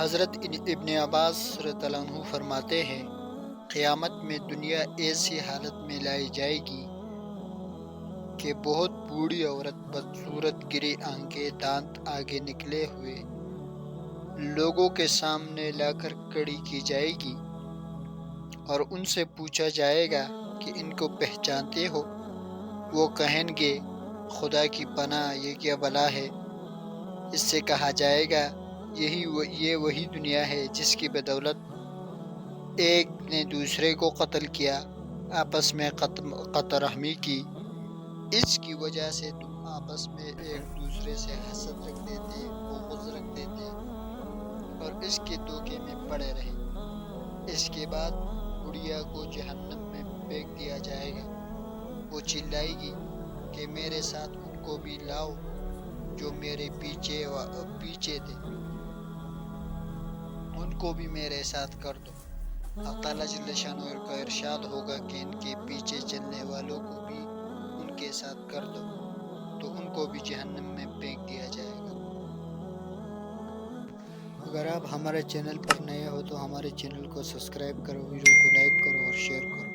حضرت ابن عباس رضی اللہ عنہ فرماتے ہیں، قیامت میں دنیا ایسی حالت میں لائی جائے گی کہ بہت بوڑھی عورت، بدصورت گری آنکھیں، دانت آگے نکلے ہوئے لوگوں کے سامنے لا کر کھڑی کی جائے گی اور ان سے پوچھا جائے گا کہ ان کو پہچانتے ہو؟ وہ کہیں گے خدا کی پناہ، یہ کیا بلا ہے؟ اس سے کہا جائے گا یہ وہی دنیا ہے جس کی بدولت ایک نے دوسرے کو قتل کیا، آپس میں قطع رحمی کی، اس کی وجہ سے تم آپس میں ایک دوسرے سے حسد رکھتے تھے، بغض رکھتے تھے اور اس کے دھوکے میں پڑے رہے۔ اس کے بعد بڑھیا کو جہنم میں پھینک دیا جائے گا۔ وہ چلائے گی کہ میرے ساتھ ان کو بھی لاؤ جو میرے پیچھے تھے، ان کو بھی میرے ساتھ کر دو۔ اللہ تعالیٰ جل شانہ کا ارشاد ہوگا کہ ان کے پیچھے چلنے والوں کو بھی ان کے ساتھ کر دو، تو ان کو بھی جہنم میں پھینک دیا جائے گا۔ اگر آپ ہمارے چینل پر نئے ہو تو ہمارے چینل کو سبسکرائب کرو، ویڈیو کو لائک کرو اور شیئر کرو۔